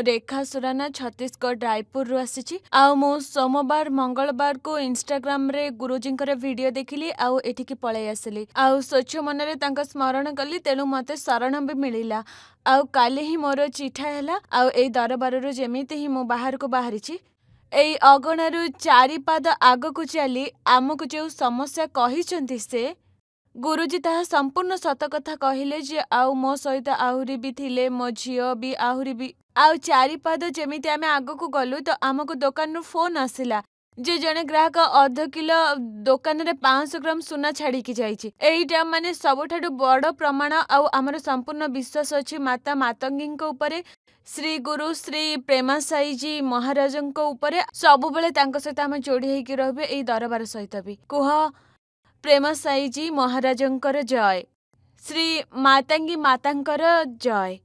रेखा सुराना छत्तीसगढ़ रायपुर आसी आउ मु सोमवार मंगलवार को इंस्टाग्राम रे गुरुजी वीडियो देखिली आउ एठिकी पळै आसिली आउ स्वच्छ मनरे तांका स्मरण कली तेणु मते शरण भी मिलिला आउ काली ही मोर चिठा हैला आउ एई दरबाररु जेमिति ही मु बाहर को बाहरिछि एई अगणारु चारि पाद आगकु चली आमकु जो समस्या कहिसंती से गुरुजी ताहा संपूर्ण सत कथा कहिले जे आउ मो सहित आहुरी भी थिले मो झियो भी आहुरी भी आउ चारि पाद जेमिति आमे आगकु गलु तो आमकु दुकान रु फोन आसिला जे जने ग्राहक अध किलो दुकान रे 500 ग्राम सुना छाड़ी की जाइछि एइटा माने सबठाडु बड़ प्रमाण आउ हमर संपूर्ण विश्वास अछि माता मातंगी को ऊपरे श्री गुरु श्री प्रेमासाई जी महाराजन को ऊपरे सब बेले तांको सहित आमे जोड़ी हेकि रहबे एई दरबार सहित भी कुह प्रेमासाई जी महाराजंकर जय श्री मातांगी मातांकर जय।